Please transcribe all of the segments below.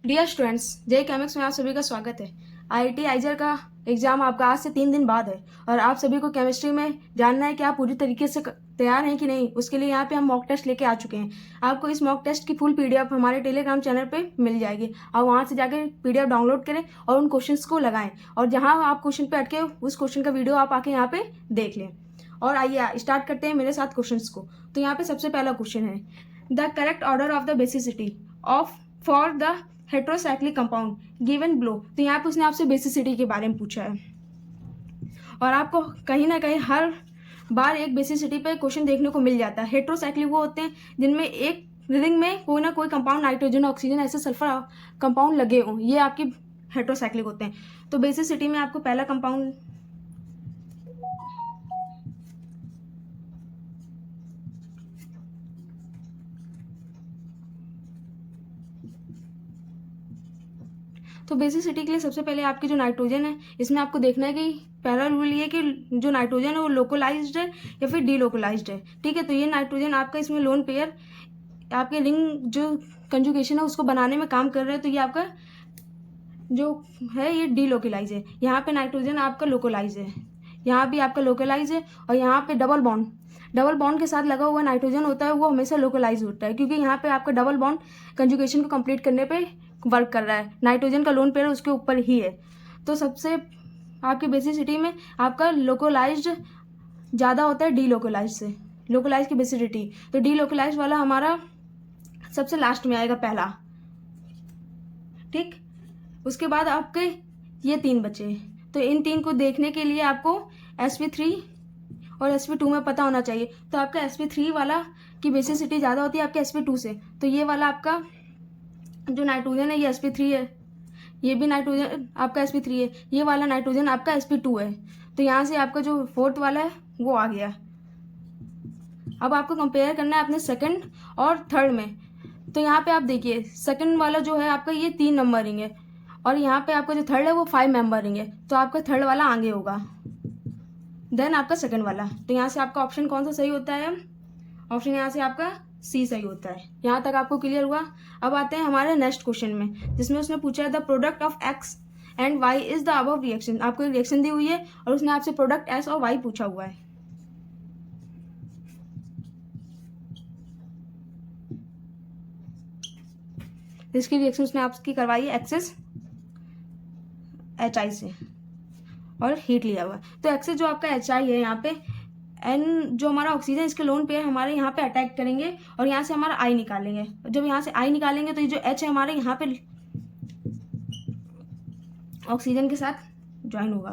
Dear students, जय केमिक्स में आप सभी का स्वागत है। आईआईटी आइजर का एग्जाम आपका आज से 3 दिन बाद है और आप सभी को केमिस्ट्री में जानना है कि आप पूरी तरीके से तैयार हैं कि नहीं। उसके लिए यहाँ पे हम मॉक टेस्ट लेके आ चुके हैं। आपको इस मॉक टेस्ट की फुल पीडीएफ हमारे टेलीग्राम चैनल पे मिल जाएगी। आप वहाँ से जाकर पीडीएफ डाउनलोड करें और उन क्वेश्चंस को लगाएं और जहाँ आप क्वेश्चन पे अटके उस क्वेश्चन का वीडियो आप आके यहाँ पे देख लें। और आइए स्टार्ट करते हैं मेरे साथ क्वेश्चंस को। तो यहाँ पे सबसे पहला क्वेश्चन है, the correct order of the basicity of for the heterocyclic compound given below. तो यहाँ पे उसने आपसे बेसिसिटी के बारे में पूछा है और आपको कहीं ना कहीं हर बार एक बेसिसिटी पे क्वेश्चन देखने को मिल जाता है। हेट्रोसाइक्लिक वो होते हैं जिनमें एक रिंग में कोई ना कोई कंपाउंड, नाइट्रोजन, ऑक्सीजन, ऐसे सल्फर कंपाउंड लगे हों, ये आपके हेट्रोसाइक्लिक होते हैं। तो बेसिसिटी में आपको पहला कंपाउंड तो बेसिसिटी के लिए सबसे पहले आपकी जो नाइट्रोजन है, इसमें आपको देखना है कि पहला रूल ये कि जो नाइट्रोजन है वो लोकलाइज्ड है या फिर डीलोकलाइज्ड है। ठीक है, तो ये नाइट्रोजन आपका इसमें लोन पेयर आपके रिंग जो कंजुगेशन है उसको बनाने में काम कर रहे हैं, तो ये आपका जो है ये डीलोकलाइज है। यहाँ पे नाइट्रोजन आपका लोकलाइज है, यहाँ भी आपका लोकलाइज है और यहाँ पे डबल बॉन्ड के साथ लगा हुआ नाइट्रोजन होता है वो हमेशा लोकलाइज होता है, क्योंकि यहाँ पे आपका डबल बॉन्ड कंजुगेशन को कंप्लीट करने पे वर्क कर रहा है। नाइट्रोजन का लोन पेयर उसके ऊपर ही है। तो सबसे आपकी बेसिसिटी में आपका लोकलाइज्ड ज़्यादा होता है डीलोकलाइज से, लोकलाइज की बेसिसिटी। तो डीलोकलाइज वाला हमारा सबसे लास्ट में आएगा पहला। ठीक, उसके बाद आपके ये 3 बचे। तो इन 3 को देखने के लिए आपको sp3 और sp2 में पता होना चाहिए। तो आपका sp3 वाला की बेसिसिटी ज़्यादा होती है आपके sp2 से। तो ये वाला आपका जो नाइट्रोजन है ये sp3 है, ये भी नाइट्रोजन आपका sp3 है, ये वाला नाइट्रोजन आपका sp2 है। तो यहाँ से आपका जो फोर्थ वाला है वो आ गया। अब आपको कंपेयर करना है अपने सेकंड और थर्ड में। तो यहाँ पे आप देखिए सेकंड वाला जो है आपका ये 3 नंबरिंग है और यहाँ पे आपका जो थर्ड है वो 5 नंबरिंग है। तो आपका थर्ड वाला आगे होगा देन आपका सेकंड वाला। तो यहाँ से आपका ऑप्शन कौन सा सही होता है? ऑप्शन यहाँ से आपका सी सही होता है। यहाँ तक आपको क्लियर हुआ। अब आते हैं हमारे नेक्स्ट क्वेश्चन में, जिसमें उसने पूछा है the product of x and y is the above reaction. आपको एक रिएक्शन दी हुई है और उसने आपसे प्रोडक्ट एस और वाई पूछा हुआ है। इसकी रिएक्शन उसने आपकी करवाई है एक्सेस HI से और हीट लिया हुआ है। तो एक्सेस जो आपका HI है, यहाँ पे एन जो हमारा ऑक्सीजन इसके लोन पेयर हमारे यहाँ पे अटैक करेंगे और यहाँ से हमारा I निकालेंगे। जब यहाँ से I निकालेंगे तो ये जो H है हमारे यहाँ पे ऑक्सीजन के साथ ज्वाइन होगा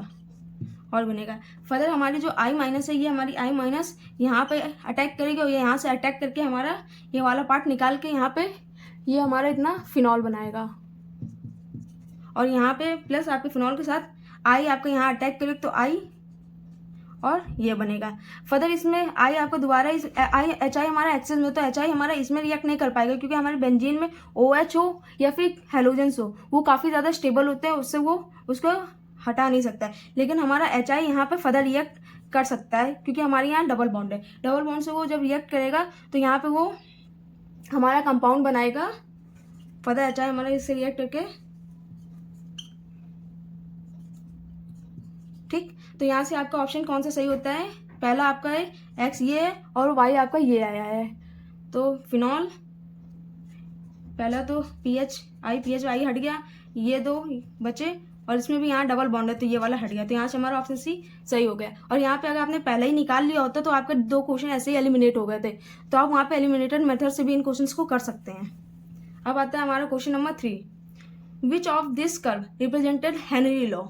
और बनेगा। फर्दर हमारी जो I माइनस है ये हमारी I माइनस यहाँ पे अटैक करेगी और ये यहाँ से अटैक करके हमारा ये वाला पार्ट निकाल के यहाँ पे ये हमारा इतना फिनॉल बनाएगा और यहाँ पे प्लस आपके फिनॉल के साथ I आपका यहाँ अटैक करेगा तो I और ये बनेगा। फर्दर इसमें I आपको दोबारा इस HI हमारा एक्सेस में, तो HI हमारा इसमें रिएक्ट नहीं कर पाएगा क्योंकि हमारे बेंजीन में OH हो या फिर हेलोजेंस हो वो काफ़ी ज़्यादा स्टेबल होते हैं, उससे वो उसको हटा नहीं सकता है। लेकिन हमारा HI यहाँ पे फर्दर रिएक्ट कर सकता है क्योंकि हमारे यहाँ डबल बॉन्ड है। डबल बॉन्ड से वो जब रिएक्ट करेगा तो यहाँ पे वो हमारा कंपाउंड बनाएगा। फर्दर HI हमारा इससे रिएक्ट करके, ठीक। तो यहाँ से आपका ऑप्शन कौन सा सही होता है? पहला आपका है एक्स ये है और वाई आपका ये आया है। तो फिनॉल पहला तो PHI हट गया, ये 2 बचे और इसमें भी यहाँ डबल बॉन्ड है तो ये वाला हट गया। तो यहाँ से हमारा ऑप्शन सी सही हो गया। और यहाँ पे अगर आपने पहले ही निकाल लिया होता तो आपके 2 क्वेश्चन ऐसे ही एलिमिनेट हो गए थे। तो आप वहाँ पे एलिमिनेटेड मेथड से भी इन क्वेश्चन को कर सकते हैं। अब आता है हमारा question number 3, which of this curve represented Henry law.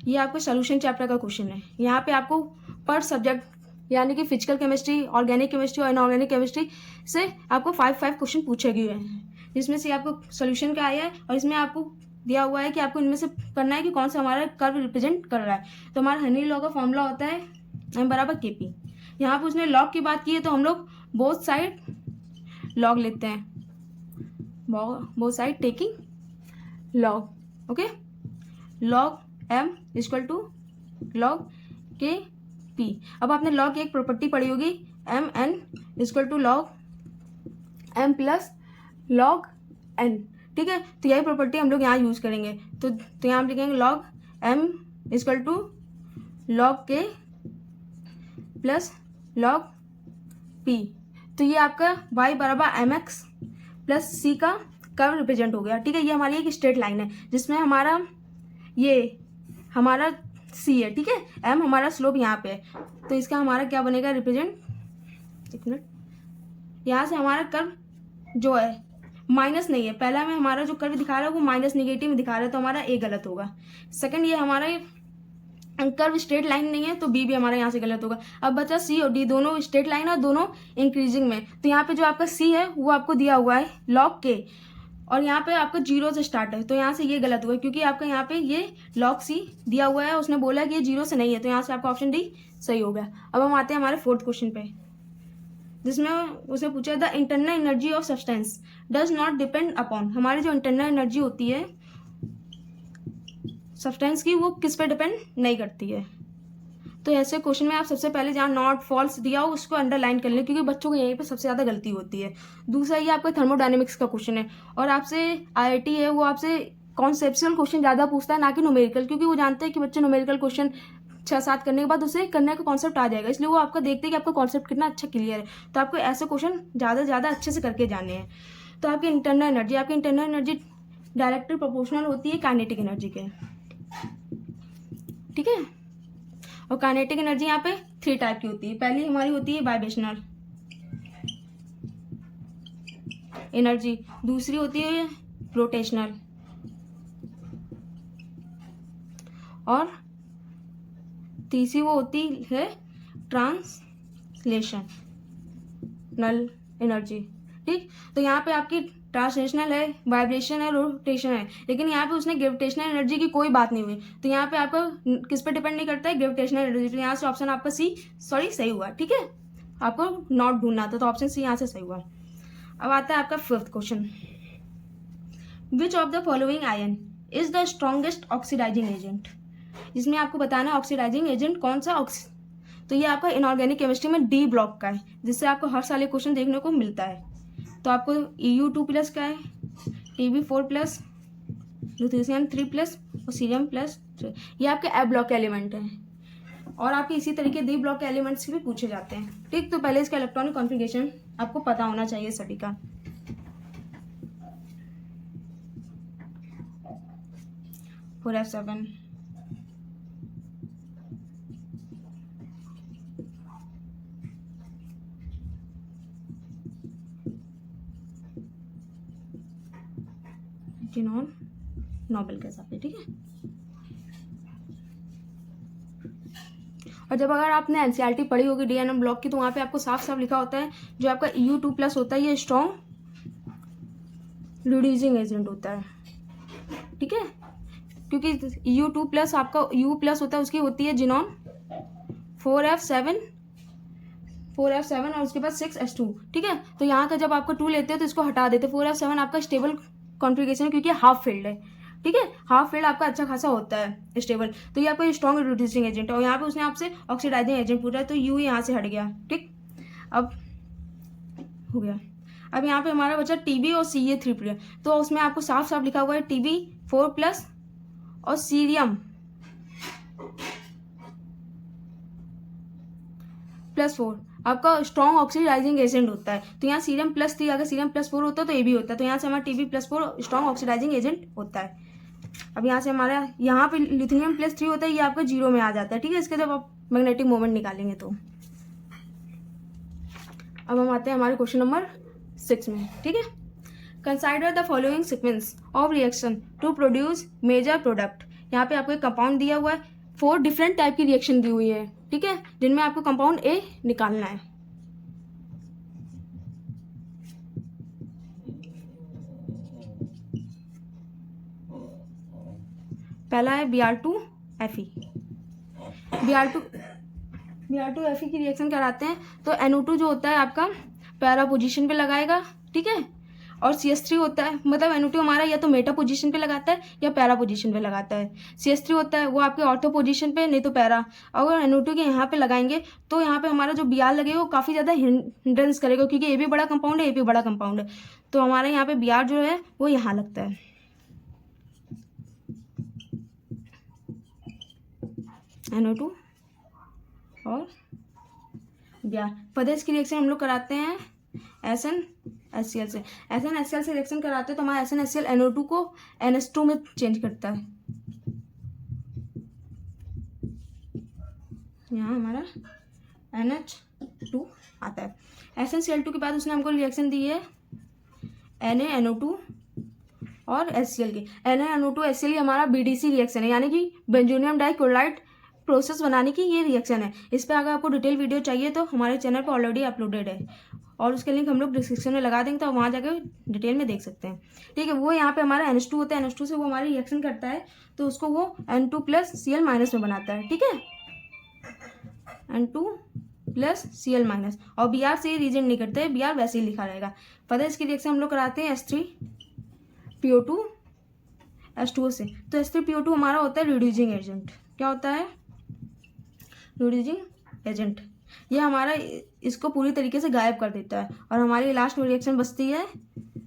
ये आपके सोल्यूशन चैप्टर का क्वेश्चन है। यहाँ पे आपको पर सब्जेक्ट यानी कि फिजिकल केमिस्ट्री, ऑर्गेनिक केमिस्ट्री और इनऑर्गेनिक केमिस्ट्री से आपको 5 क्वेश्चन पूछे गए हैं, जिसमें से आपको सोल्यूशन का आया है और इसमें आपको दिया हुआ है कि आपको इनमें से करना है कि कौन सा हमारा कर्व रिप्रेजेंट कर रहा है। तो हमारा हेनरी लॉ का फॉर्मूला होता है M = KP। यहाँ पे उसने लॉग की बात की है तो हम लोग बोथ साइड लॉग लेते हैं, both side taking log. Okay, log M = log KP। अब आपने लॉग की एक प्रॉपर्टी पढ़ी होगी MN = log M + log N। ठीक है। तो यही प्रॉपर्टी हम लोग यहाँ यूज़ करेंगे। तो यहाँ हम लिखेंगे log m equal to log k plus log p। तो ये आपका y बराबर mx प्लस c का कर्व रिप्रेजेंट हो गया, ठीक है। ये हमारी एक स्ट्रेट लाइन है जिसमें हमारा c है, ठीक है। m हमारा स्लोप यहाँ पे है, तो इसका हमारा क्या बनेगा रिप्रेजेंट, एक मिनट, यहाँ से हमारा कर्व जो है माइनस नहीं है, पहला में हमारा जो कर्व दिखा रहा है वो माइनस निगेटिव में दिखा रहा है, तो हमारा ए गलत होगा। सेकंड, ये हमारा कर्व स्ट्रेट लाइन नहीं है, तो बी भी हमारा यहाँ से गलत होगा। अब बचा सी और डी, दोनों स्ट्रेट लाइन है और दोनों इंक्रीजिंग में। तो यहाँ पे जो आपका सी है वो आपको दिया हुआ है लॉग के, और यहाँ पे आपका 0 से स्टार्ट है, तो यहाँ से ये गलत हुआ क्योंकि आपका यहाँ पे ये लॉग सी दिया हुआ है, उसने बोला कि ये 0 से नहीं है, तो यहाँ से आपका ऑप्शन डी सही हो गया। अब हम आते हैं हमारे 4th क्वेश्चन पे, जिसमें उसने पूछा the internal energy of substance does not depend upon. हमारी जो इंटरनल एनर्जी होती है सब्सटेंस की वो किस पे डिपेंड नहीं करती है। तो ऐसे क्वेश्चन में आप सबसे पहले जहाँ नॉट फॉल्स दिया हो उसको अंडरलाइन कर लें, क्योंकि बच्चों को यहीं पे सबसे ज़्यादा गलती होती है। दूसरा, ये आपका थर्मोडायनेमिक्स का क्वेश्चन है और आपसे IIT है वो आपसे कॉन्सेप्चुअल क्वेश्चन ज़्यादा पूछता है, ना कि न्यूमेरिकल, क्योंकि वो जानते हैं कि बच्चे न्यूमेरिकल क्वेश्चन 6-7 करने के बाद उसे करने का कॉन्सेप्ट आ जाएगा, इसलिए वो आपका देखते हैं कि आपका कॉन्सेप्ट कितना अच्छा क्लियर है। तो आपको ऐसे क्वेश्चन ज़्यादा से ज़्यादा अच्छे से करके जाने हैं। तो आपकी इंटरनल एनर्जी डायरेक्टली प्रोपोर्शनल होती है काइनेटिक एनर्जी के, ठीक है। और काइनेटिक एनर्जी यहाँ पे 3 टाइप की होती है। पहली हमारी होती है वाइब्रेशनल एनर्जी, दूसरी होती है रोटेशनल, और तीसरी वो होती है ट्रांसलेशनल एनर्जी, ठीक। तो यहाँ पे आपकी ट्रांसलेशनल है, वाइब्रेशन है, रोटेशन है, लेकिन यहाँ पे उसने ग्रेविटेशनल एनर्जी की कोई बात नहीं हुई। तो यहाँ पे आपका किस पे डिपेंड नहीं करता है, ग्रेविटेशनल एनर्जी। तो यहाँ से ऑप्शन आपका सही हुआ, ठीक है। आपको नॉट ढूंढना था, तो ऑप्शन सी यहाँ से सही हुआ। अब आता है आपका 5th question, which of the following ion is the strongest oxidising agent. इसमें आपको बताना है ऑक्सीडाइजिंग एजेंट कौन सा तो ये आपका इनऑर्गेनिक केमिस्ट्री में डी ब्लॉक का है, जिससे आपको हर साल एक क्वेश्चन देखने को मिलता है। तो आपको EU2+ का है, Tb4+, लुथेशियम 3+ और सीरियम 3+। ये आपके ए ब्लॉक के एलिमेंट हैं और आपके इसी तरीके डी ब्लॉक के एलिमेंट्स भी पूछे जाते हैं, ठीक। तो पहले इसका इलेक्ट्रॉनिक कॉन्फ़िगरेशन आपको पता होना चाहिए सभी का। फोर F7 नोबेल के हिसाब से, ठीक है। और जब अगर आपने NCERT पढ़ी होगी DNM ब्लॉक की, तो वहाँ पे आपको साफ साफ लिखा होता है जो आपका EU2+ होता है ये स्ट्रॉन्ग रिड्यूसिंग एजेंट होता है, ठीक है। क्योंकि EU2+ आपका U+ होता है, उसकी होती है जिनॉन 4F7 और उसके बाद 6S2, ठीक है। तो यहाँ का जब आपका 2 लेते हैं तो इसको हटा देते। 4F7 आपका स्टेबल कॉन्फ़िगरेशन है क्योंकि हाफ फील्ड है, ठीक है। हाफ फील्ड आपका अच्छा खासा होता है स्टेबल, तो ये आपका स्ट्रॉन्ग रिड्यूसिंग एजेंट है। और यहाँ पे उसने आपसे ऑक्सीडाइजिंग एजेंट पूछा है, तो यू यहाँ से हट गया, ठीक। अब हो गया। अब यहाँ पे हमारा बचा TB और CA3+, तो उसमें आपको साफ साफ लिखा हुआ है TB4+ और सीरियम +4 आपका स्ट्रॉन्ग ऑक्सीडाइजिंग एजेंट होता है। तो यहाँ सीरियम +3, अगर सीरियम +4 होता है तो ये भी होता है, तो यहाँ से हमारा TB+4 स्ट्रॉन्ग ऑक्सीडाइजिंग एजेंट होता है। अब यहाँ से हमारा यहाँ पे लिथियम +3 होता है, ये आपका 0 में आ जाता है, ठीक है। इसके जब आप मैग्नेटिक मोमेंट निकालेंगे तो। अब हम आते हैं हमारे क्वेश्चन नंबर 6 में, ठीक है। Consider the following sequence of reaction to produce major product. यहाँ पे आपको एक कंपाउंड दिया हुआ है, 4 डिफरेंट टाइप की रिएक्शन दी हुई है, ठीक है, जिनमें आपको कंपाउंड A निकालना है। पहला है Br2Fe। Br2Fe की रिएक्शन कराते हैं तो NO2 जो होता है आपका पैरा पोजीशन पे लगाएगा, ठीक है। और CH3 होता है, मतलब NO2 हमारा या तो मेटा पोजीशन पे लगाता है या पैरा पोजीशन पे लगाता है। CH3 होता है वो आपके ऑर्थो पोजीशन पे, नहीं तो पैरा। अगर NO2 के यहाँ पे लगाएंगे तो यहाँ पे हमारा जो Br लगेगा वो काफ़ी ज़्यादा हिंड्रेंस करेगा, क्योंकि ये भी बड़ा कंपाउंड है, ये भी बड़ा कंपाउंड है। तो हमारे यहाँ पे Br जो है वो यहाँ लगता है। NO2 और Br। फर्दर इसकी रिएक्शन हम लोग कराते हैं SnHCl से। SnHCl से रिएक्शन कराते हैं तो हमारा SnHCl NO2 को NH2 में चेंज करता है। यहाँ हमारा NH2 आता है। SnCl2 के बाद उसने हमको रिएक्शन दी है NaNO2 और HCl की। NaNO2 HCl हमारा BDC रिएक्शन है, यानी कि बेंजोनियम डाइक्लोराइड प्रोसेस बनाने की ये रिएक्शन है। इस पर अगर आपको डिटेल वीडियो चाहिए तो हमारे चैनल पर ऑलरेडी अपलोडेड है, और उसके लिंक हम लोग डिस्क्रिप्शन में लगा देंगे, तो वहाँ जाकर डिटेल में देख सकते हैं। ठीक है, वो यहाँ पे हमारा NH2 होता है, NH2 से वो हमारी रिएक्शन करता है तो उसको वो N2+Cl- में बनाता है। ठीक है, N2+Cl-, और Br से रिएजेंट नहीं करते हैं, Br वैसे ही लिखा रहेगा। फर्दर इसकी रिएक्शन हम लोग कराते हैं H3PO2 H2O से। तो H3PO2 हमारा होता है रिड्यूसिंग एजेंट। क्या होता है? Reducing agent. ये हमारा इसको पूरी तरीके से गायब कर देता है, और हमारी लास्ट में रिएक्शन बचती है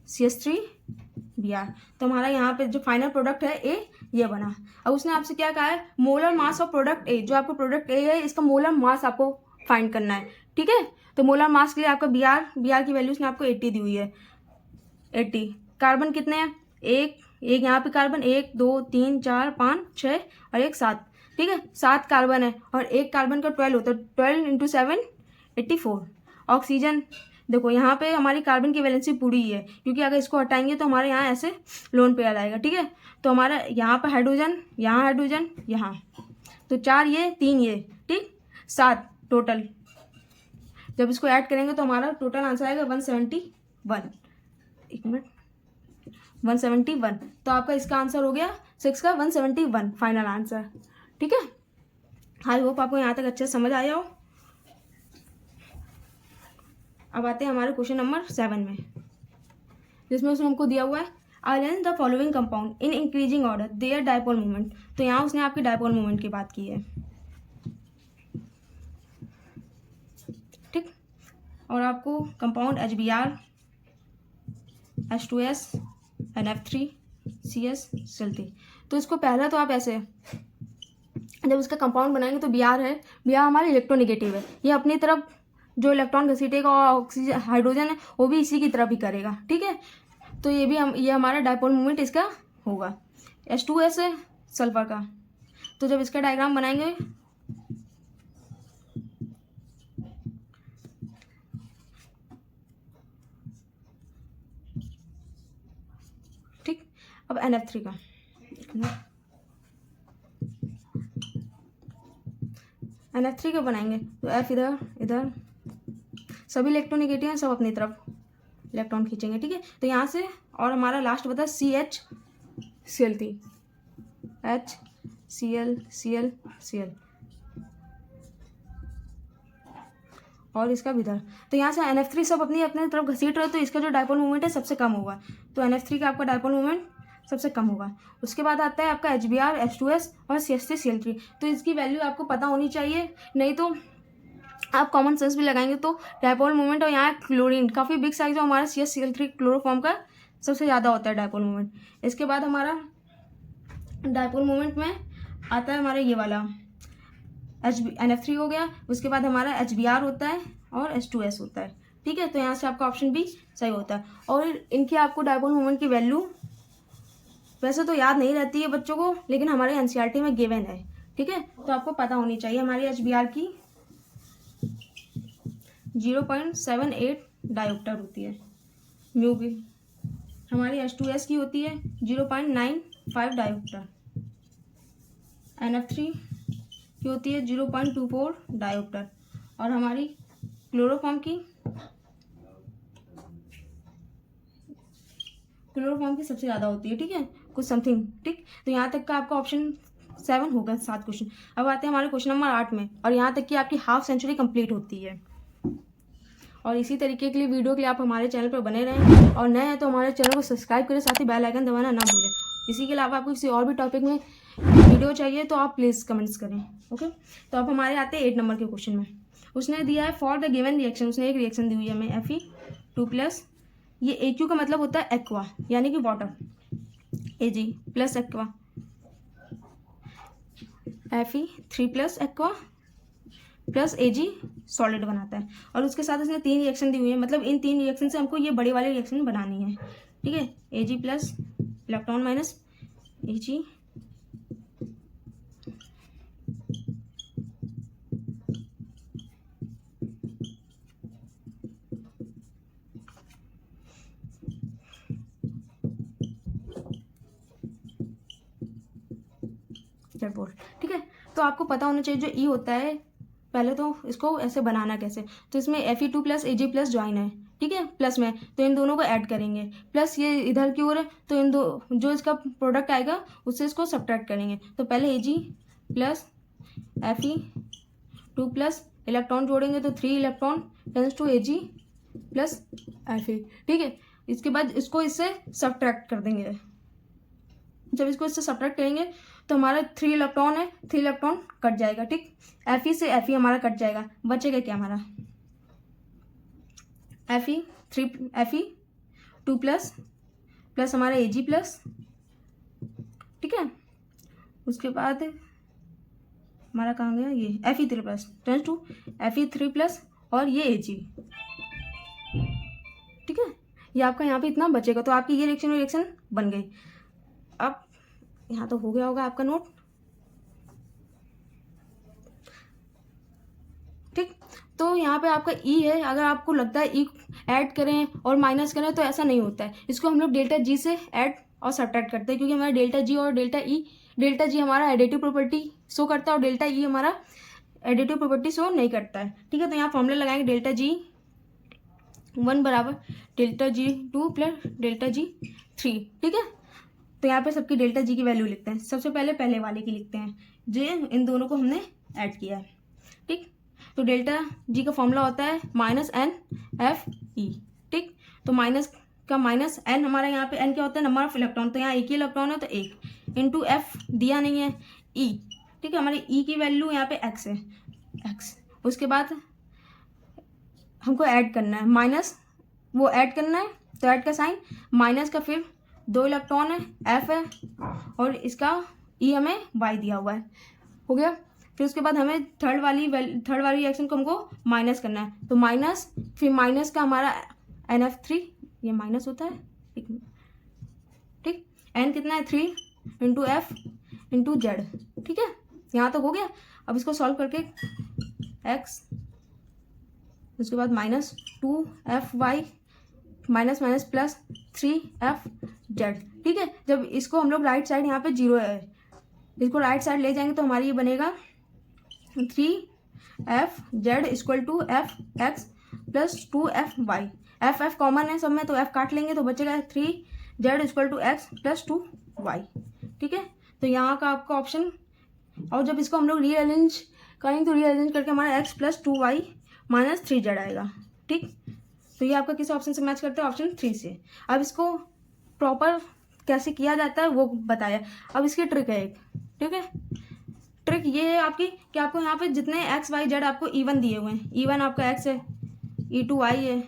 CH3Br। तो हमारा यहाँ पे जो फाइनल प्रोडक्ट है A, ये बना। अब उसने आपसे क्या कहा है? Molar mass of product A। जो आपको प्रोडक्ट A है इसका मोलर मास आपको फाइंड करना है। ठीक है, तो मोलर मास के लिए आपका Br की वैल्यू उसने आपको 80 दी हुई है। 80। कार्बन कितने हैं? एक यहाँ पे कार्बन 1 2 3 4 5 6 और 1 7। ठीक है, 7 कार्बन है, और एक कार्बन का 12 होता है। 12 × 7 84। ऑक्सीजन देखो यहाँ पे हमारी कार्बन की वैलेंसी पूरी ही है, क्योंकि अगर इसको हटाएंगे तो हमारे यहाँ ऐसे लोन पेयर आएगा। ठीक है, तो हमारा यहाँ पर हाइड्रोजन, यहाँ हाइड्रोजन, यहाँ, तो 4 ये 3 ये, ठीक, 7 टोटल। जब इसको ऐड करेंगे तो हमारा टोटल आंसर आएगा 171। एक मिनट, 171। तो आपका इसका आंसर हो गया 6 का 171 फाइनल आंसर। ठीक है, आई होप आपको यहाँ तक अच्छे से समझ आया हो। अब आते हैं हमारे क्वेश्चन नंबर 7 में, जिसमें उसने हमको दिया हुआ है arrange the following compound in increasing order their dipole movement. तो यहाँ उसने आपकी डायपोल मूवमेंट की बात की है। ठीक, और आपको compound HBr, H2S, NF3, CH3। तो इसको पहला तो आप ऐसे, जब इसका कंपाउंड बनाएंगे तो Br है, Br हमारे इलेक्ट्रोनेगेटिव है, ये अपनी तरफ जो इलेक्ट्रॉन घसीटेगा और ऑक्सीजन हाइड्रोजन है वो भी इसी की तरफ ही करेगा। ठीक है, तो ये हमारा डायपोल मूवमेंट इसका होगा। H2S है सल्फर का, तो जब इसका डायग्राम बनाएंगे ठीक। अब NF3 का, NF3 का बनाएंगे तो F इधर इधर, सभी इलेक्ट्रोनेगेटिव हैं, सब अपनी तरफ इलेक्ट्रॉन खींचेंगे। ठीक है, तो यहाँ से, और हमारा लास्ट बता CH HCl और इसका भी इधर। तो यहाँ से NF3 सब अपनी अपनी तरफ घसीट रहे, तो इसका जो डायपोल मूवमेंट है सबसे कम होगा। तो NF3 का आपका डायपोल मूवमेंट सबसे कम होगा। उसके बाद आता है आपका HBr, H2S और CH3Cl3। तो इसकी वैल्यू आपको पता होनी चाहिए, नहीं तो आप कॉमन सेंस भी लगाएंगे तो डायपोल मूवमेंट। और यहाँ क्लोरीन काफ़ी बिग साइज है हमारा CH3 क्लोरोफॉर्म का सबसे ज़्यादा होता है डायपोल मूवमेंट। इसके बाद हमारा डायपोल मूवमेंट में आता है हमारा ये वाला NF3 हो गया। उसके बाद हमारा HBr होता है और H2S होता है। ठीक है, तो यहाँ से आपका ऑप्शन भी सही होता है। और इनकी आपको डायपोल मूवमेंट की वैल्यू वैसे तो याद नहीं रहती है बच्चों को, लेकिन हमारे NCERT में गिवन है। ठीक है, तो आपको पता होनी चाहिए। हमारी HBr की 0.78 डायोप्टर होती है, म्यू की। हमारी H2S की होती है 0.95 डायोप्टर। NF3 की होती है 0.24 डायोप्टर। और हमारी क्लोरोफॉर्म की सबसे ज़्यादा होती है। ठीक है, कुछ समथिंग। ठीक, तो यहाँ तक का आपका ऑप्शन 7 होगा, 7 क्वेश्चन। अब आते हैं हमारे क्वेश्चन नंबर 8 में, और यहाँ तक कि आपकी हाफ सेंचुरी कंप्लीट होती है। और इसी तरीके के लिए वीडियो के लिए आप हमारे चैनल पर बने रहें, और नए हैं तो हमारे चैनल को सब्सक्राइब करें, साथ ही बेल आइकन दबाना ना भूलें। इसी के अलावा आपको किसी और भी टॉपिक में वीडियो चाहिए तो आप प्लीज़ कमेंट्स करें। ओके, तो अब हमारे आते हैं 8 नंबर के क्वेश्चन में। उसने दिया है फॉर द गिवन रिएक्शन, उसने एक रिएक्शन दी हुई है हमें Fe2+, ये AQ का मतलब होता है एक्वा यानी कि water, Ag plus aqua, Fe3+ aqua plus Ag solid बनाता है। और उसके साथ उसने 3 रिएक्शन दी हुई है, मतलब इन 3 रिएक्शन से हमको ये बड़ी वाली रिएक्शन बनानी है। ठीक है, Ag+ इलेक्ट्रॉन माइनस Ag बोल। ठीक है, तो आपको पता होना चाहिए जो E होता है, पहले तो इसको ऐसे बनाना कैसे। तो इसमें Fe2+ Ag+ ज्वाइन है, ठीक है, प्लस में, तो इन दोनों को ऐड करेंगे, प्लस ये इधर की ओर है तो इन दो जो इसका प्रोडक्ट आएगा उससे इसको सब्ट्रैक्ट करेंगे। तो पहले Ag+ Fe2+ इलेक्ट्रॉन जोड़ेंगे तो 3 electron turns to Ag+ Fe। ठीक है, इसके बाद इसको इससे सब्ट्रैक्ट कर देंगे। जब इसको इससे सब्ट्रैक्ट करेंगे तो हमारा 3 इलेक्ट्रॉन है, 3 इलेक्ट्रॉन कट जाएगा। ठीक, Fe से Fe हमारा कट जाएगा, बचेगा क्या हमारा Fe2+ प्लस हमारा Ag+। ठीक है, उसके बाद हमारा कहाँ गया, ये Fe3+ टर्न्स टू Fe3+ और ये Ag। ठीक है, ये आपका यहाँ पे इतना बचेगा, तो आपकी ये रिएक्शन बन गई। अब यहाँ तो हो गया होगा आपका नोट। ठीक, तो यहाँ पे आपका E है, अगर आपको लगता है E ऐड करें और माइनस करें तो ऐसा नहीं होता है, इसको हम लोग ΔG से ऐड और सब्ट्रैक्ट करते हैं, क्योंकि हमारा ΔG और ΔG हमारा एडिटिव प्रॉपर्टी शो करता है और ΔE हमारा एडिटिव प्रॉपर्टी शो नहीं करता है। ठीक है, तो यहाँ फॉर्मूला लगाएंगे ΔG1 बराबर ΔG2 प्लस ΔG3। ठीक है, तो यहाँ पे सबकी ΔG की वैल्यू लिखते हैं। सबसे पहले वाले की लिखते हैं, जो इन दोनों को हमने ऐड किया है। ठीक, तो ΔG का फॉर्मूला होता है -NFE। ठीक, तो माइनस का माइनस N, हमारा यहाँ पे N क्या होता है, नंबर ऑफ इलेक्ट्रॉन, तो यहाँ एक ही इलेक्ट्रॉन है तो 1 इंटू F दिया नहीं है E। ठीक है, हमारी E की वैल्यू यहाँ पे x है, x। उसके बाद हमको ऐड करना है, माइनस वो ऐड करना है, तो ऐड का साइन माइनस का, फिर 2 इलेक्ट्रॉन है, F है, और इसका E हमें Y दिया हुआ है, हो गया। फिर उसके बाद हमें थर्ड वाली रिएक्शन को हमको माइनस करना है, तो माइनस, फिर माइनस का हमारा NF3, ये माइनस होता है। ठीक, N कितना है 3 इंटू F इंटू Z। ठीक है, यहाँ तो हो गया। अब इसको सॉल्व करके x, उसके बाद -2FY minus minus plus 3FZ। ठीक है, जब इसको हम लोग राइट साइड यहाँ पे 0 है, इसको राइट साइड ले जाएंगे तो हमारी ये बनेगा 3FZ equal to FX plus 2FY। F common है सब में, तो F काट लेंगे तो बचेगा 3Z equal to X plus 2Y। ठीक है, तो यहाँ का आपका ऑप्शन, और जब इसको हम लोग रीअरेंज करेंगे तो रीअरेंज करके हमारा X plus 2Y minus 3Z आएगा। ठीक, तो ये आपका किस ऑप्शन से मैच करता है, ऑप्शन 3 से। अब इसको प्रॉपर कैसे किया जाता है वो बताया। अब इसकी ट्रिक है एक। ठीक है, ट्रिक ये है आपकी कि आपको यहाँ पे जितने x y z आपको E1 दिए हुए हैं, E1 आपका x है, E2 y है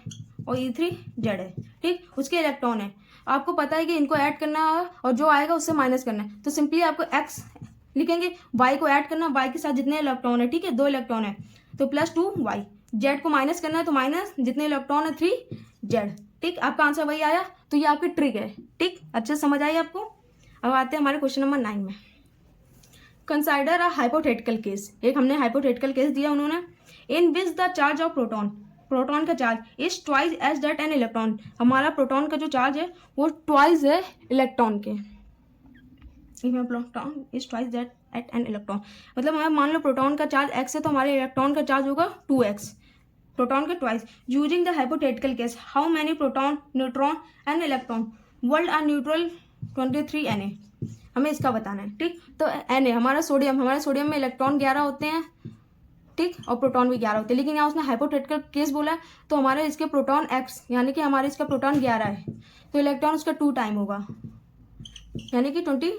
और E3 z है। ठीक, उसके इलेक्ट्रॉन है, आपको पता है कि इनको ऐड करना है और जो आएगा उससे माइनस करना है, तो सिंपली आपको x लिखेंगे, y को ऐड करना, y के साथ जितने इलेक्ट्रॉन है, ठीक है 2 इलेक्ट्रॉन है तो प्लस 2y, z को माइनस करना है तो माइनस जितने इलेक्ट्रॉन है 3z। ठीक, आपका आंसर वही आया। तो ये आपकी ट्रिक है। ठीक, अच्छे समझ आई आपको। अब आते हैं हमारे क्वेश्चन नंबर 9 में। कंसाइडर अ हाइपोथेटिकल केस, एक हमने हाइपोथेटिकल केस दिया उन्होंने, in which the charge of proton, proton का charge is twice as that an electron, हमारा प्रोटॉन का जो चार्ज है वो ट्वाइस है इलेक्ट्रॉन के, proton is twice that at an electron, मतलब हमें मान लो प्रोटॉन का चार्ज x है तो हमारे इलेक्ट्रॉन का चार्ज होगा 2x, प्रोटॉन का twice. Using the hypothetical case, how many proton, neutron and electron world are neutral 23 Na, हमें इसका बताना है। ठीक, तो Na हमारा सोडियम, हमारे सोडियम में इलेक्ट्रॉन 11 होते हैं ठीक, और प्रोटॉन भी 11 होते हैं। लेकिन यहाँ उसने हाइपोथेटिकल केस बोला है, तो हमारे इसके प्रोटॉन x यानी कि हमारे इसका प्रोटॉन 11 है, तो इलेक्ट्रॉन उसका 2 टाइम होगा, यानी कि 22।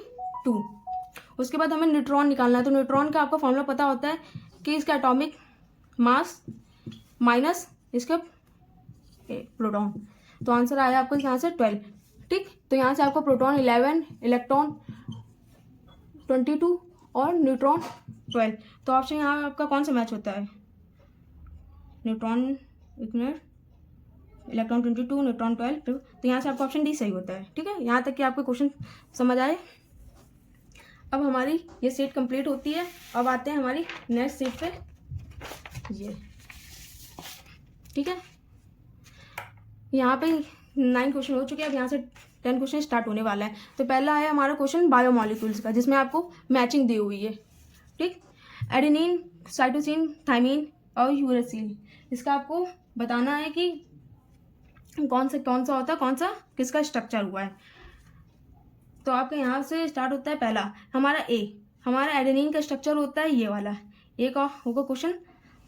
उसके बाद हमें न्यूट्रॉन निकालना है। तो न्यूट्रॉन का आपको फॉर्मूला पता होता है कि इसका एटॉमिक मास माइनस इसका प्रोटॉन, तो आंसर आया आपको यहाँ से 12। ठीक, तो यहाँ से आपको प्रोटॉन 11, इलेक्ट्रॉन 22 और न्यूट्रॉन 12। तो ऑप्शन यहाँ आपका कौन सा मैच होता है? न्यूट्रॉन, एक मिनट, इलेक्ट्रॉन 22, न्यूट्रॉन 12, तो यहाँ से आपका ऑप्शन डी सही होता है। ठीक है, यहाँ तक कि आपको क्वेश्चन समझ आए। अब हमारी ये सीट कंप्लीट होती है। अब आते हैं हमारी नेक्स्ट सीट पे, ये ठीक है। यहाँ पे 9 क्वेश्चन हो चुके हैं। अब यहाँ से 10 क्वेश्चन स्टार्ट होने वाला है। तो पहला है हमारा क्वेश्चन बायोमॉलिक्यूल्स का, जिसमें आपको मैचिंग दी हुई है। ठीक, एडेनिन, साइटोसिन, थाइमिन और यूरेसिल, इसका आपको बताना है कि कौन सा होता है, कौन सा किसका स्ट्रक्चर हुआ है। तो आपका यहाँ से स्टार्ट होता है पहला हमारा ए, हमारा एडेनिन का स्ट्रक्चर होता है ये वाला, ए का होगा क्वेश्चन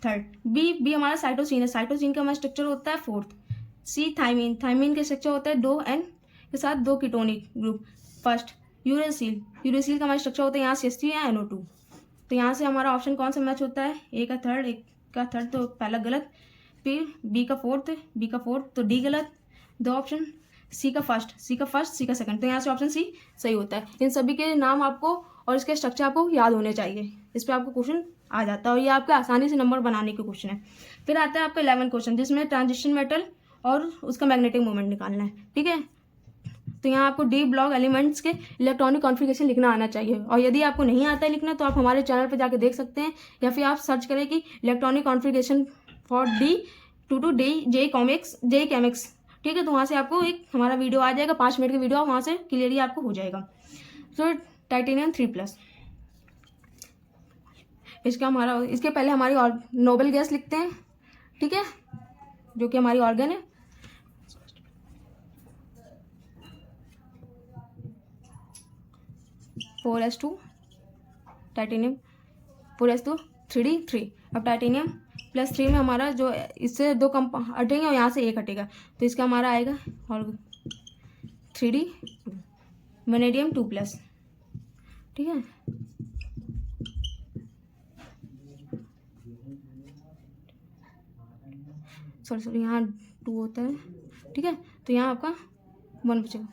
थर्ड। बी हमारा साइटोसिन है, साइटोसिन का हमारा स्ट्रक्चर होता है फोर्थ। सी थाइमिन, थाइमिन का स्ट्रक्चर होता है 2 N के साथ 2 ketonic group first. Uracil, uracil का हमारा स्ट्रक्चर होता है यहाँ CH3 या NO2। तो यहाँ से हमारा ऑप्शन कौन सा मैच होता है? ए का थर्ड तो पहला गलत, फिर बी का फोर्थ तो डी गलत, दो ऑप्शन सी का फर्स्ट, सी का सेकंड, तो यहाँ से ऑप्शन सी सही होता है। इन सभी के नाम आपको और इसके स्ट्रक्चर आपको याद होने चाहिए, इस पर आपको क्वेश्चन आ जाता है और ये आपका आसानी से नंबर बनाने के क्वेश्चन है। फिर आता है आपका 11 क्वेश्चन, जिसमें ट्रांजिशन मेटल और उसका मैग्नेटिक मोमेंट निकालना है। ठीक है, तो यहाँ आपको डी ब्लॉक एलिमेंट्स के इलेक्ट्रॉनिक कॉन्फ़िगरेशन लिखना आना चाहिए, और यदि आपको नहीं आता है लिखना तो आप हमारे चैनल पर जाकर देख सकते हैं, या फिर आप सर्च करें कि इलेक्ट्रॉनिक कॉन्फ़िगरेशन फॉर जे केमिक्स। ठीक है, तो वहाँ से आपको एक हमारा वीडियो आ जाएगा, 5 मिनट का वीडियो, वहाँ से क्लियरली आपको हो जाएगा। तो टाइटेनियम 3+, इसके पहले हमारी नोबल गैस लिखते हैं। ठीक है, जो कि हमारी ऑर्गन है। (4s2) titanium 4s2 3d3। अब टाइटेनियम +3 में हमारा जो इससे 2 कंपाउंड हटेंगे और यहाँ से 1 हटेगा, तो इसका हमारा आएगा और 3d वेनेडियम 2+। ठीक है, सॉरी यहाँ 2 होता है। ठीक है, तो यहाँ आपका 1 बचेगा,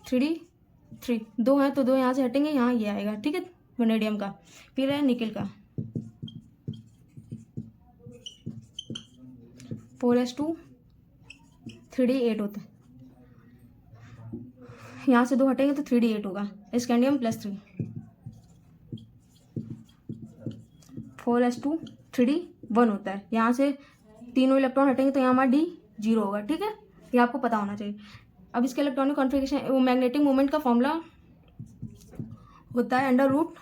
3d3 2 है तो 2 यहाँ से हटेंगे, यहाँ ये आएगा। ठीक है, वेनेडियम का। फिर है निकल का 4s2 3d8 होता है, यहाँ से 2 हटेंगे तो 3d8 होगा। स्कैंडियम +3 4s2 3d1 होता है, यहाँ से 3 इलेक्ट्रॉन हटेंगे तो यहाँ हमारा D0 होगा। ठीक है, ये आपको पता होना चाहिए। अब इसके इलेक्ट्रॉनिक कॉन्फ़िगरेशन, वो मैग्नेटिक मोमेंट का फॉर्मूला होता है √N+2।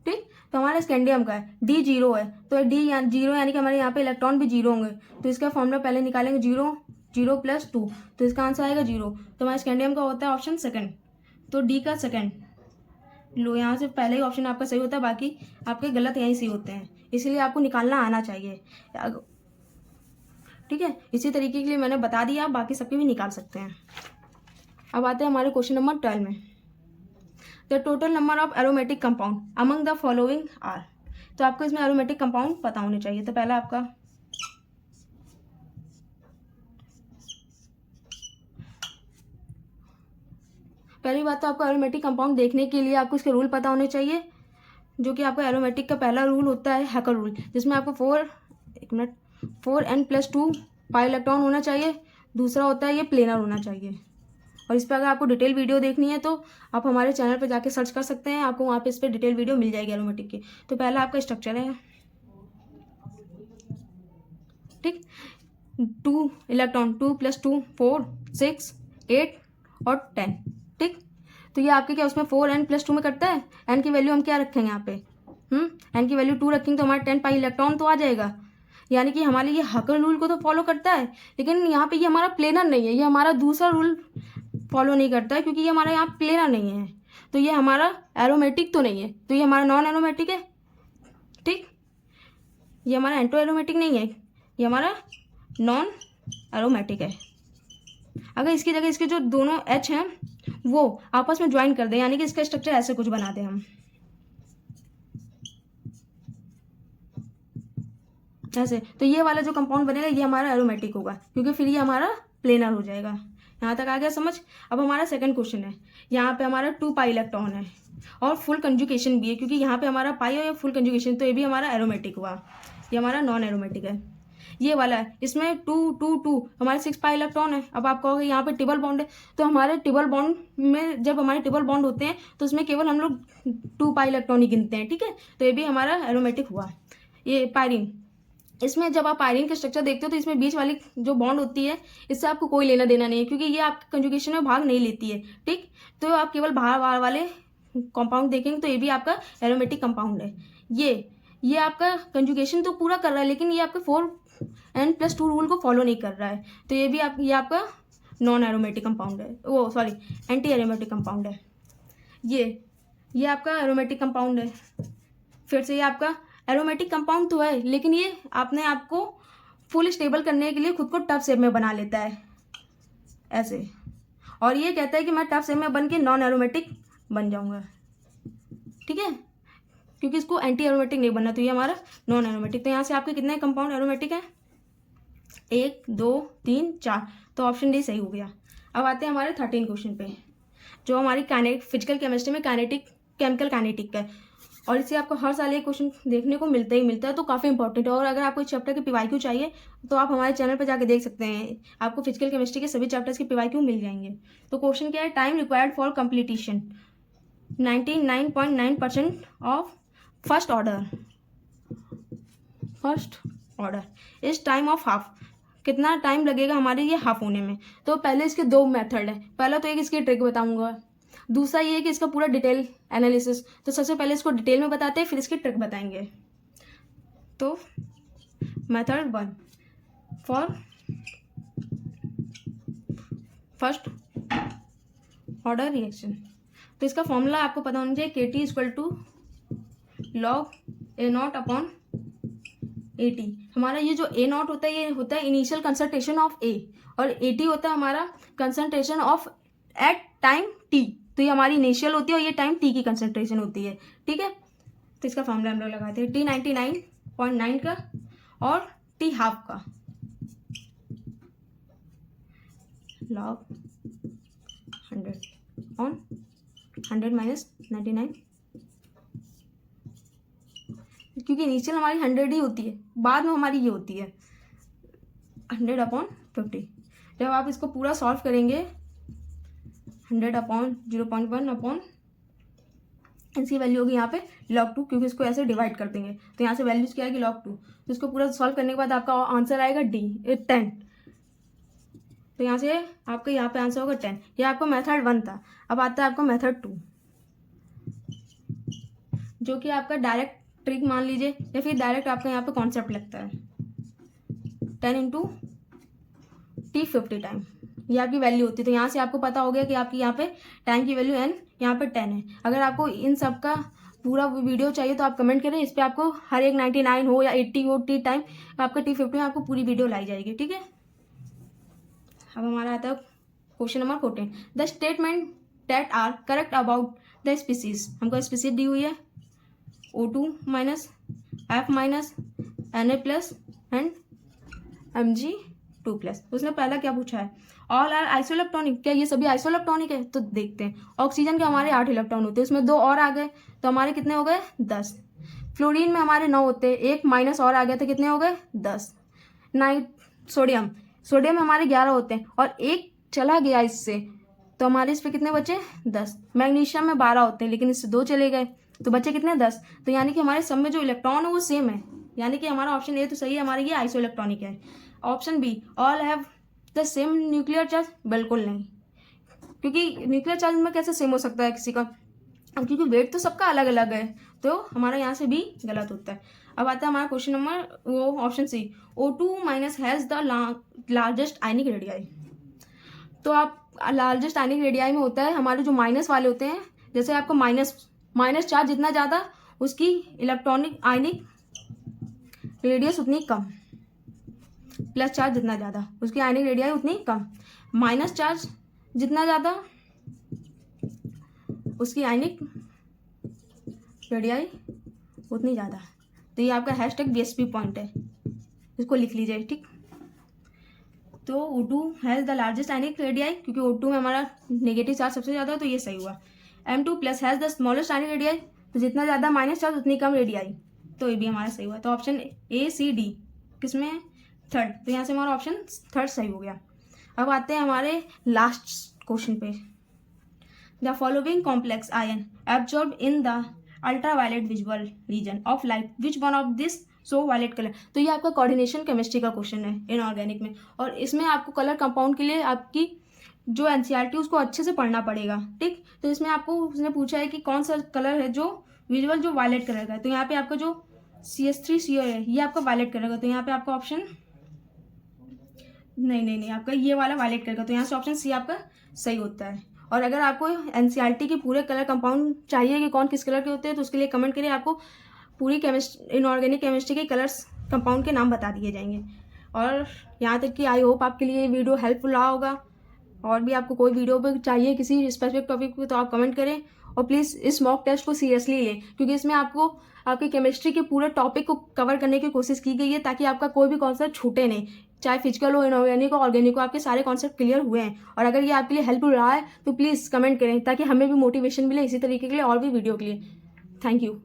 ठीक, तो हमारा स्कैंडियम का है D0 है, तो D0 यानी कि हमारे यहाँ पे इलेक्ट्रॉन भी 0 होंगे, तो इसका फॉर्मूला पहले निकालेंगे 0 + 2, तो इसका आंसर आएगा 0। तो हमारा स्कैंडियम का होता है ऑप्शन सेकंड, तो डी का सेकंड लो, यहाँ से पहले ही ऑप्शन आपका सही होता है, बाकी आपके गलत यहीं से होते हैं, इसलिए आपको निकालना आना चाहिए। ठीक है, इसी तरीके के लिए मैंने बता दिया, आप बाकी सबके भी निकाल सकते हैं। अब आते हैं हमारे क्वेश्चन नंबर 12 में। The total number of aromatic compound among the following are. तो आपको इसमें एरोमेटिक कंपाउंड पता होने चाहिए। तो पहला आपका पहली बात तो आपको एरोमेटिक कंपाउंड देखने के लिए आपको इसके रूल पता होने चाहिए, जो कि आपका एरोमेटिक का पहला रूल होता है हैकर रूल, जिसमें आपको 4n+2 पाई इलेक्ट्रॉन होना चाहिए। दूसरा होता है ये प्लेनर होना चाहिए, और इस पर अगर आपको डिटेल वीडियो देखनी है तो आप हमारे चैनल पर जाके सर्च कर सकते हैं, आपको वहाँ पे इस पर डिटेल वीडियो मिल जाएगी एरोमेटिक की। तो पहला आपका स्ट्रक्चर है, ठीक, 2 इलेक्ट्रॉन 2+2 4 6 8 और 10। ठीक, तो ये आपके क्या उसमें 4n+2 में करता है। n की वैल्यू हम क्या रखेंगे यहाँ पे, n की वैल्यू 2 रखेंगे तो हमारा 10 पाई इलेक्ट्रॉन तो आ जाएगा, यानी कि हमारे ये हैकर रूल को तो फॉलो करता है, लेकिन यहाँ पे ये हमारा प्लेनर नहीं है, ये हमारा दूसरा रूल फॉलो नहीं करता है, क्योंकि ये हमारा यहाँ प्लेनर नहीं है। तो ये हमारा एरोमेटिक तो नहीं है, तो ये हमारा नॉन एरोमेटिक है। ठीक, ये हमारा एंटो एरोमेटिक नहीं है, ये हमारा नॉन एरोमेटिक है। अगर इसकी जगह इसके जो दोनों H हैं वो आपस में ज्वाइन कर दें, यानी कि इसका स्ट्रक्चर ऐसे कुछ बना दें हम, ऐसे, तो ये वाला जो कंपाउंड बनेगा ये हमारा एरोमेटिक होगा, क्योंकि फिर ये हमारा प्लेनर हो जाएगा। यहाँ तक आ गया समझ। अब हमारा सेकंड क्वेश्चन है, यहाँ पे हमारा 2 पाई इलेक्ट्रॉन है और फुल कंजुगेशन भी है, क्योंकि यहाँ पे हमारा पाई है फुल कंजुगेशन, तो ये भी हमारा एरोमेटिक हुआ, ये हमारा नॉन एरोमेटिक है। ये वाला है, इसमें 2 2 2 हमारे 6 पाई इलेक्ट्रॉन है। अब आप कहोगे यहाँ पे ट्रिपल बॉन्ड है, तो हमारे ट्रिपल बॉन्ड में जब हमारे ट्रिपल बॉन्ड होते हैं तो उसमें केवल हम लोग 2 पाई इलेक्ट्रॉन ही गिनते हैं। ठीक है, तो ये भी हमारा एरोमेटिक हुआ। ये पायरीन, इसमें जब आप पायरीन का स्ट्रक्चर देखते हो तो इसमें बीच वाली जो बॉन्ड होती है इससे आपको कोई लेना देना नहीं है, क्योंकि ये आपके कंजुगेशन में भाग नहीं लेती है। ठीक, तो आप केवल बाहर वाले कंपाउंड देखेंगे तो ये भी आपका एरोमेटिक कंपाउंड है। ये आपका कंजुगेशन तो पूरा कर रहा है, लेकिन ये आपके 4n+2 रूल को फॉलो नहीं कर रहा है, तो ये भी ये आपका नॉन एरोमेटिक कंपाउंड है, वो सॉरी एंटी एरोमेटिक कंपाउंड है। ये आपका एरोमेटिक कंपाउंड है। फिर से ये आपका एरोमेटिक कंपाउंड तो है, लेकिन ये अपने आप को फुल स्टेबल करने के लिए खुद को टफ शेप में बना लेता है ऐसे, और ये कहता है कि मैं टफ शेप में बन के नॉन एरोमेटिक बन जाऊंगा। ठीक है, क्योंकि इसको एंटी एरोमेटिक नहीं बनना, तो ये हमारा नॉन एरोमेटिक। तो यहाँ से आपके कितने कंपाउंड एरोमेटिक हैं? 1 2 3 4, तो ऑप्शन डी सही हो गया। अब आते हैं हमारे 13 क्वेश्चन पे, जो हमारी फिजिकल केमिस्ट्री में केमिकल काइनेटिक है, और इससे आपको हर साल ये क्वेश्चन देखने को मिलता ही मिलता है, तो काफ़ी इंपॉर्टेंट है। और अगर आपको इस चैप्टर के PYQ चाहिए तो आप हमारे चैनल पर जाके देख सकते हैं, आपको फिजिकल केमिस्ट्री के सभी चैप्टर्स के PYQ मिल जाएंगे। तो क्वेश्चन क्या है? Time required for completion 99.9% of first order is time of half, कितना टाइम लगेगा हमारे ये हाफ होने में? तो पहले इसके 2 मेथड है। पहला तो एक इसकी ट्रिक बताऊंगा, दूसरा ये है कि इसका पूरा डिटेल एनालिसिस। तो सबसे पहले इसको डिटेल में बताते हैं, फिर इसकी ट्रिक बताएंगे। तो method 1 for first order reaction, तो इसका फॉर्मूला आपको पता होना चाहिए, KT = log A0/AT। हमारा ये जो A0 होता है, ये होता है इनिशियल कंसंट्रेशन ऑफ A, और AT होता है हमारा concentration of at time T। तो ये हमारी इनिशियल होती है और ये टाइम T की कंसंट्रेशन होती है। ठीक है, तो इसका फॉर्मूला हम लोग लगाते हैं, T 99.9 का और T हाफ का, log 100 माइनस 99, क्योंकि इनिशियल हमारी 100 ही होती है, बाद में हमारी ये होती है 100/50। जब आप इसको पूरा सॉल्व करेंगे 100/0.1 इसकी वैल्यू होगी यहाँ पे log 2, क्योंकि इसको ऐसे डिवाइड कर देंगे तो यहाँ से वैल्यूज क्या आएगी log 2। तो इसको पूरा सॉल्व करने के बाद आपका आंसर आएगा 10। तो यहाँ से आपका यहाँ पे आंसर होगा 10। ये आपका मेथड 1 था। अब आता है आपका मेथड 2, जो कि आपका डायरेक्ट ट्रिक मान लीजिए, या फिर डायरेक्ट आपका यहाँ पे कॉन्सेप्ट लगता है। 10 × T 50 टाइम, ये आपकी वैल्यू होती है। तो यहाँ से आपको पता हो गया कि आपकी यहाँ पे टाइम की वैल्यू n यहाँ पे 10 है। अगर आपको इन सब का पूरा वीडियो चाहिए तो आप कमेंट करें, इस पर आपको हर एक 99 हो या 80 हो T टाइम, आपका T 50 में आपको पूरी वीडियो लाई जाएगी। ठीक है, अब हमारा आता है question number 14, the statement that are correct about the species. हमको स्पीसीज दी हुई है O2 minus F minus Na+ and Mg2+। उसने पहला क्या पूछा है? ऑल आर आइसोइलेक्ट्रॉनिक, क्या ये सभी आइसोइलेक्ट्रॉनिक है? तो देखते हैं। ऑक्सीजन के हमारे 8 इलेक्ट्रॉन होते हैं, उसमें 2 और आ गए तो हमारे कितने हो गए? 10। फ्लोरीन में हमारे 9 होते हैं, 1 माइनस और आ गया तो कितने हो गए? 10। सोडियम में हमारे 11 होते हैं और 1 चला गया इससे, तो हमारे इस पे कितने बचे? 10। मैग्नीशियम में 12 होते हैं, लेकिन इससे 2 चले गए तो बचे कितने? 10। तो यानी कि हमारे सब में जो इलेक्ट्रॉन है वो सेम है, यानी कि हमारा ऑप्शन ए तो सही है, हमारे ये आइसोइलेक्ट्रॉनिक है। Option B, all have the same nuclear charge, बिल्कुल नहीं, क्योंकि न्यूक्लियर चार्ज में कैसे सेम हो सकता है किसी का, क्योंकि वेट तो सबका अलग अलग है, तो हमारा यहाँ से भी गलत होता है। अब आता है हमारा क्वेश्चन नंबर वो option C, O2 minus has the largest ionic radii. तो आप लार्जेस्ट आयनिक रेडियाई में होता है हमारे जो माइनस वाले होते हैं जैसे आपको माइनस चार्ज जितना ज़्यादा उसकी इलेक्ट्रॉनिक आयनिक रेडियस उतनी कम, प्लस चार्ज जितना ज़्यादा उसकी आयनिक रेडियाई उतनी कम, माइनस चार्ज जितना ज़्यादा उसकी आयनिक रेडियाई उतनी ज़्यादा। तो ये आपका हैशटैग बीएसपी पॉइंट है, इसको लिख लीजिए, ठीक। तो O2 has the largest ionic radii, क्योंकि O2 में हमारा नेगेटिव चार्ज सबसे ज़्यादा है, तो ये सही हुआ। M2 plus has the smallest ionic radii, तो जितना ज़्यादा माइनस चार्ज उतनी कम रेडियाई, तो ये भी हमारा सही हुआ। तो ऑप्शन A C D किसमें है? थर्ड। तो यहाँ से हमारा ऑप्शन थर्ड सही हो गया। अब आते हैं हमारे लास्ट क्वेश्चन पे। The following complex ion absorb in the ultraviolet visual region of light, which one of this so violet colour. तो ये आपका कोऑर्डिनेशन केमिस्ट्री का क्वेश्चन है इनऑर्गेनिक में, और इसमें आपको कलर कंपाउंड के लिए आपकी जो एनसीईआरटी उसको अच्छे से पढ़ना पड़ेगा, ठीक। तो इसमें आपको उसने पूछा है कि कौन सा कलर है जो विजुअल जो वायलेट कलर का है। तो यहाँ पे आपका जो CH3CO है ये आपका वायलेट कलर का, तो यहाँ पे आपका ऑप्शन नहीं आपका ये वाला वायलेट कलर का, तो यहाँ से ऑप्शन सी आपका सही होता है। और अगर आपको एनसीईआरटी के पूरे कलर कंपाउंड चाहिए कि कौन किस कलर के होते हैं, तो उसके लिए कमेंट करिए, आपको पूरी इनऑर्गेनिक केमिस्ट्री के कलर्स कंपाउंड के नाम बता दिए जाएंगे। और यहाँ तक कि आई होप आपके लिए ये वीडियो हेल्पफुल रहा होगा। और भी आपको कोई वीडियो पे चाहिए किसी स्पेसिफिक टॉपिक पे, तो आप कमेंट करें। और प्लीज़ इस मॉक टेस्ट को सीरियसली लें, क्योंकि इसमें आपको आपकी केमिस्ट्री के पूरे टॉपिक को कवर करने की कोशिश की गई है, ताकि आपका कोई भी कॉन्सेप्ट छूटे नहीं, चाहे फिजिकल हो, इनऑर्गेनिक हो, ऑर्गेनिक हो, आपके सारे कॉन्सेप्ट क्लियर हुए हैं। और अगर ये आपके लिए हेल्पफुल रहा है तो प्लीज़ कमेंट करें, ताकि हमें भी मोटिवेशन मिले इसी तरीके के लिए और भी वीडियो के लिए। Thank you.